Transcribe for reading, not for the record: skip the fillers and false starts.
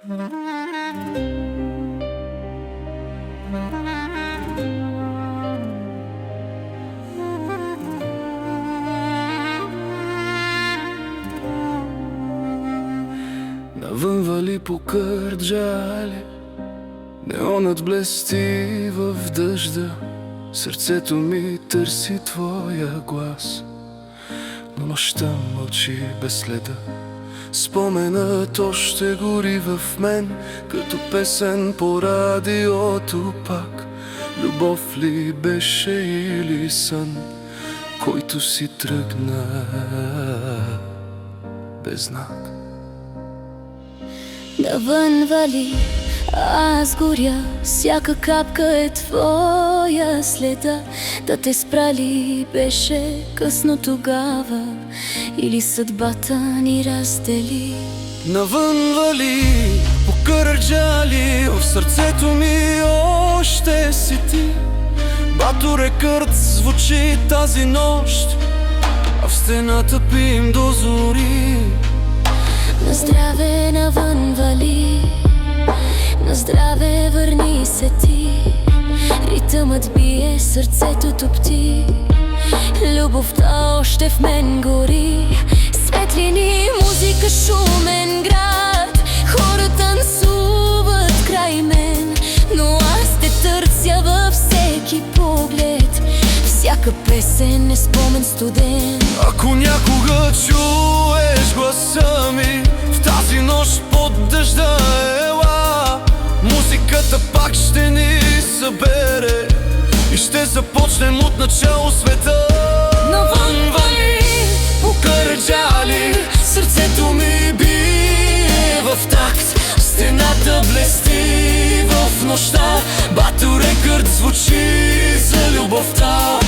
Навън вали по Кърджали, неонът блести в дъжда. Сърцето ми търси твоя глас, но нощта мълчи без следа. Споменът още гори в мен, като песен по радиото пак. Любов ли беше или сън, който си тръгна без знак? Навън вали, аз горя, всяка капка е твоя следа. Да те спрали беше късно тогава, или съдбата ни раздели. Навън вали по Кърджали, в сърцето ми още си ти. Бату рекърд звучи тази нощ, а в стената пием до зори. На здраве навън вали, на здраве върни се ти. Ритъмът бие, сърцето топти, любовта още в мен гори. Светлини, музика, шумен град, хора танцуват край мен, но аз те търся във всеки поглед. Всяка песен е спомен студен. Ако някога чуеш гласа ми в тази нощ под дъжда, ела, музиката пак ще ни събере и ще започнем от начало света. Навън вали по Кърджали, сърцето ми бие в такт, стената блести в нощта. Бату рекърд звучи за любовта.